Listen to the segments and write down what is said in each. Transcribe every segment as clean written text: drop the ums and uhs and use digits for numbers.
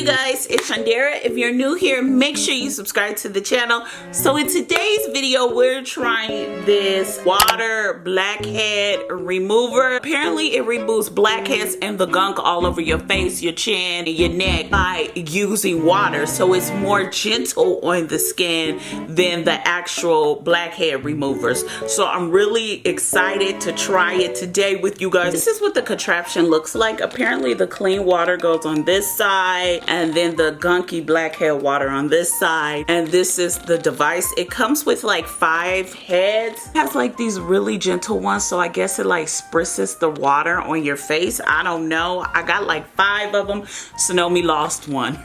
you guys, it's Shandera. If you're new here, make sure you subscribe to the channel. So in today's video, we're trying this Water Blackhead Remover. Apparently it removes blackheads and the gunk all over your face, your chin, and your neck by using water. So it's more gentle on the skin than the actual blackhead removers. So I'm really excited to try it today with you guys. This is what the contraption looks like. Apparently the clean water goes on this side, and then the gunky blackhead water on this side, and this is the device. It comes with like 5 heads. It has like these really gentle ones, so I guess it like spritz the water on your face. I don't know. I got like 5 of them. Sonomi lost one.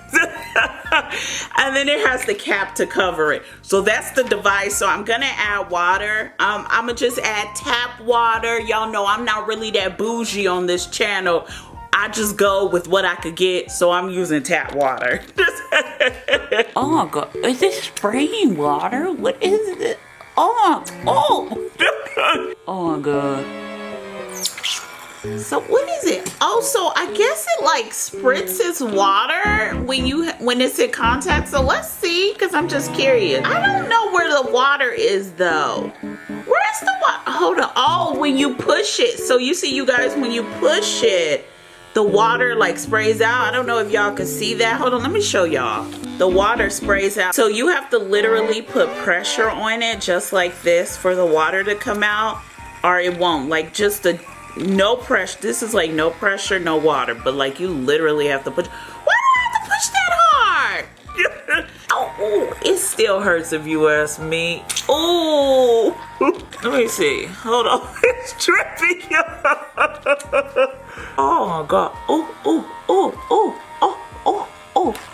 And then it has the cap to cover it. So that's the device. So I'm gonna add water. I'm gonna just add tap water. Y'all know I'm not really that bougie on this channel. I just go with what I could get, so I'm using tap water. Oh my god, is this spraying water? What is it? Oh my god. So what is it? Oh, so I guess it like spritzes water when it's in contact. So let's see, because I'm just curious. I don't know where the water is though. Where's the water? Hold on. Oh, when you push it. So you see, you guys, when you push it, the water like sprays out. I don't know if y'all can see that. Hold on, let me show y'all. The water sprays out. So you have to literally put pressure on it just like this for the water to come out, or it won't. Like just no pressure. This is like no pressure, no water, but like you literally have to push. Why do I have to push that hard? Oh, it still hurts if you ask me. Oh, let me see. Hold on, it's dripping. Oh my god. Oh.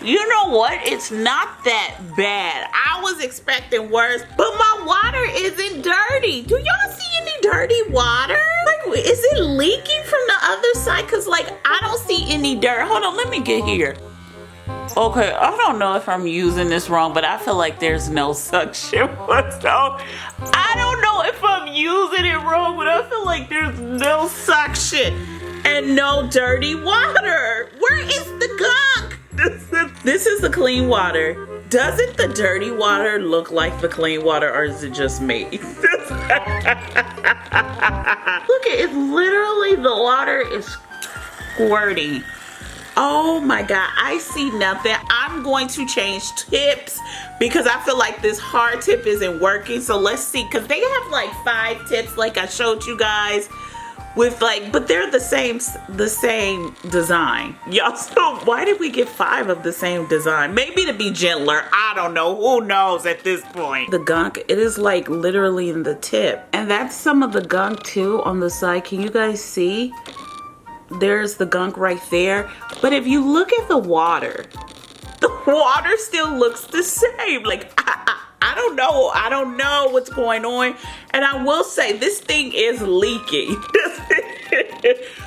You know what? It's not that bad. I was expecting worse, but my water isn't dirty. Do y'all see any dirty water? Like, is it leaking from the other side? Cause like, I don't see any dirt. Hold on, let me get here. Okay, I don't know if I'm using this wrong, but I feel like there's no suction whatsoever. I don't know if I'm using it wrong, but I feel like there's no suction and no dirty water. Where is the gunk? This is the clean water. Doesn't the dirty water look like the clean water, or is it just me? Look at it, literally the water is squirting. Oh my god, I see nothing. I'm going to change tips because I feel like this hard tip isn't working. So let's see, because they have like 5 tips like I showed you guys with like, but they're the same design. Y'all, so why did we get 5 of the same design? Maybe to be gentler, I don't know, who knows at this point. The gunk, it is like literally in the tip, and that's some of the gunk too on the side. Can you guys see? There's the gunk right there. But if you look at the water still looks the same. Like I don't know what's going on. And I will say this thing is leaking.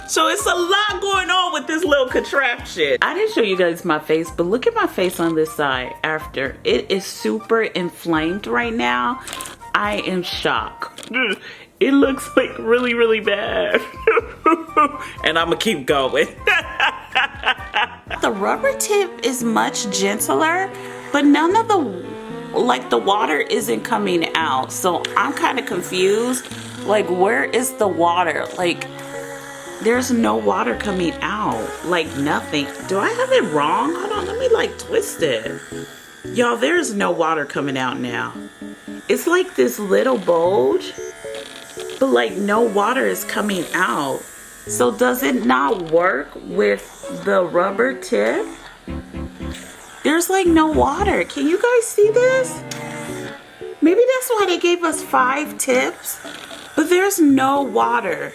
So it's a lot going on with this little contraption. I didn't show you guys my face, but look at my face on this side after. It is super inflamed right now. I am shocked. It looks like really, really bad. And I'm gonna keep going. The rubber tip is much gentler, but none of the water isn't coming out. So I'm kind of confused. Like, where is the water? Like, there's no water coming out. Like, nothing. Do I have it wrong? Hold on, let me like twist it. Y'all, there's no water coming out now. It's like this little bulge, but like no water is coming out. So does it not work with the rubber tip? There's like no water. Can you guys see this? Maybe that's why they gave us 5 tips, but there's no water.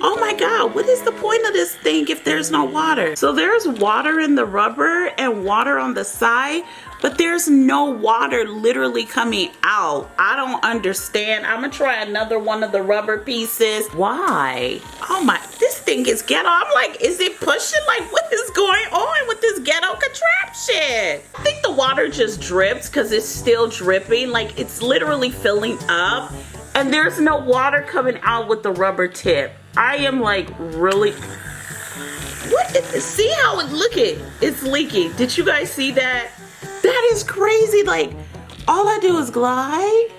Oh my god, what is the point of this thing if there's no water? So there's water in the rubber and water on the side, but there's no water literally coming out. I don't understand. I'm gonna try another one of the rubber pieces. Why? Oh my, this thing is ghetto. I'm like, is it pushing? Like, what is going on with this ghetto contraption? I think the water just drips because it's still dripping. Like, it's literally filling up, and there's no water coming out with the rubber tip. I am like really, What is, see how it look it? It's leaking. Did you guys see that? That is crazy. Like, all I do is glide.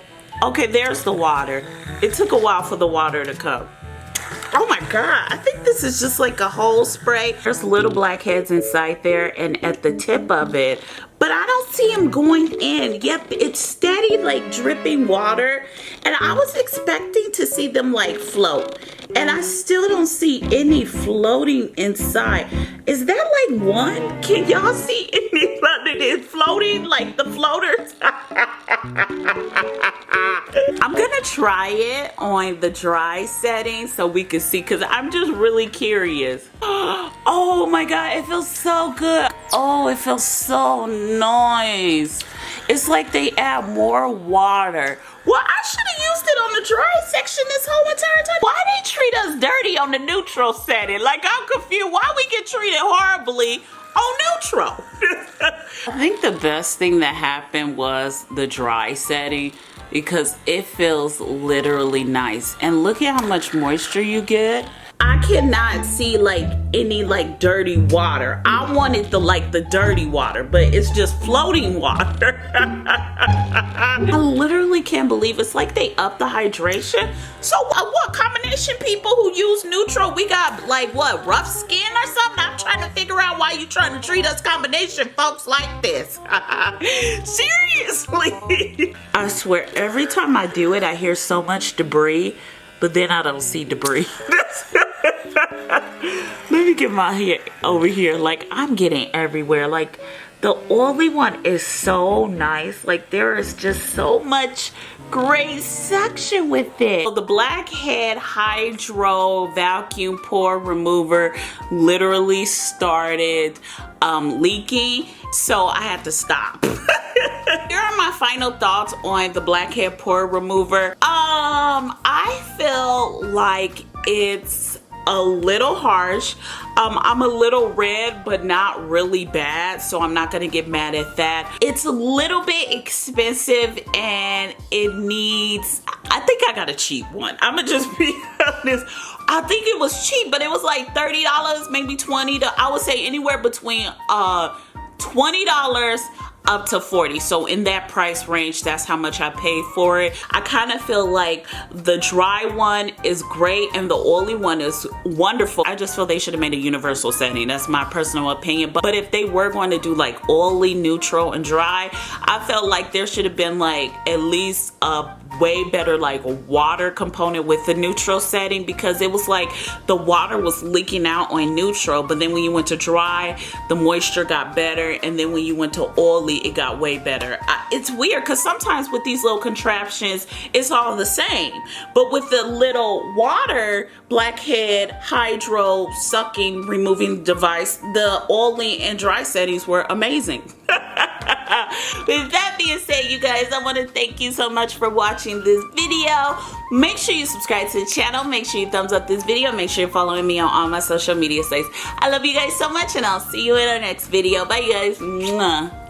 Okay, there's the water. It took a while for the water to come. Oh my God, I think this is just like a whole spray. There's little blackheads inside there and at the tip of it, but I don't see them going in. Yep, it's steady like dripping water, and I was expecting to see them like float, and I still don't see any floating inside. Is that like one? Can y'all see any floating like the floaters? I'm gonna try it on the dry setting so we can see, because I'm just really curious. Oh my God, it feels so good. Oh, it feels so nice. It's like they add more water. Well, I should have used it on the dry section this whole entire time. Why they treat us dirty on the neutral setting? Like, I'm confused. Why we get treated horribly on neutral? I think the best thing that happened was the dry setting, because it feels literally nice. And look at how much moisture you get. I cannot see like any like dirty water. I wanted the dirty water, but it's just floating water. I literally can't believe it's like they up the hydration. So what combination people who use neutral, we got like what, rough skin or something? I'm trying to figure out why you trying to treat us combination folks like this. Seriously. I swear every time I do it, I hear so much debris, but then I don't see debris. Let me get my hair over here. Like, I'm getting everywhere. Like, the oily one is so nice. Like, there is just so much great suction with it. So the Blackhead Hydro Vacuum Pore Remover literally started leaking, so I had to stop. Here are my final thoughts on the Blackhead Pore Remover. I feel like it's a little harsh. I'm a little red, but not really bad, so I'm not gonna get mad at that. It's a little bit expensive, and it needs, I think I got a cheap one. I'ma just be honest. I think it was cheap, but it was like $30, maybe $20. I would say anywhere between $20 up to $40. So in that price range, that's how much I paid for it. I kind of feel like the dry one is great and the oily one is wonderful. I just feel they should have made a universal setting. That's my personal opinion. But if they were going to do like oily, neutral, and dry, I felt like there should have been like at least a way better like water component with the neutral setting, because it was like the water was leaking out on neutral, but then when you went to dry, the moisture got better, and then when you went to oily, it got way better. It's weird because sometimes with these little contraptions, it's all the same, but with the little water Blackhead hydro sucking removing device, the oily and dry settings were amazing. With that being said, you guys, I want to thank you so much for watching this video. Make sure you subscribe to the channel. Make sure you thumbs up this video. Make sure you're following me on all my social media sites. I love you guys so much, and I'll see you in our next video. Bye, you guys. Mwah.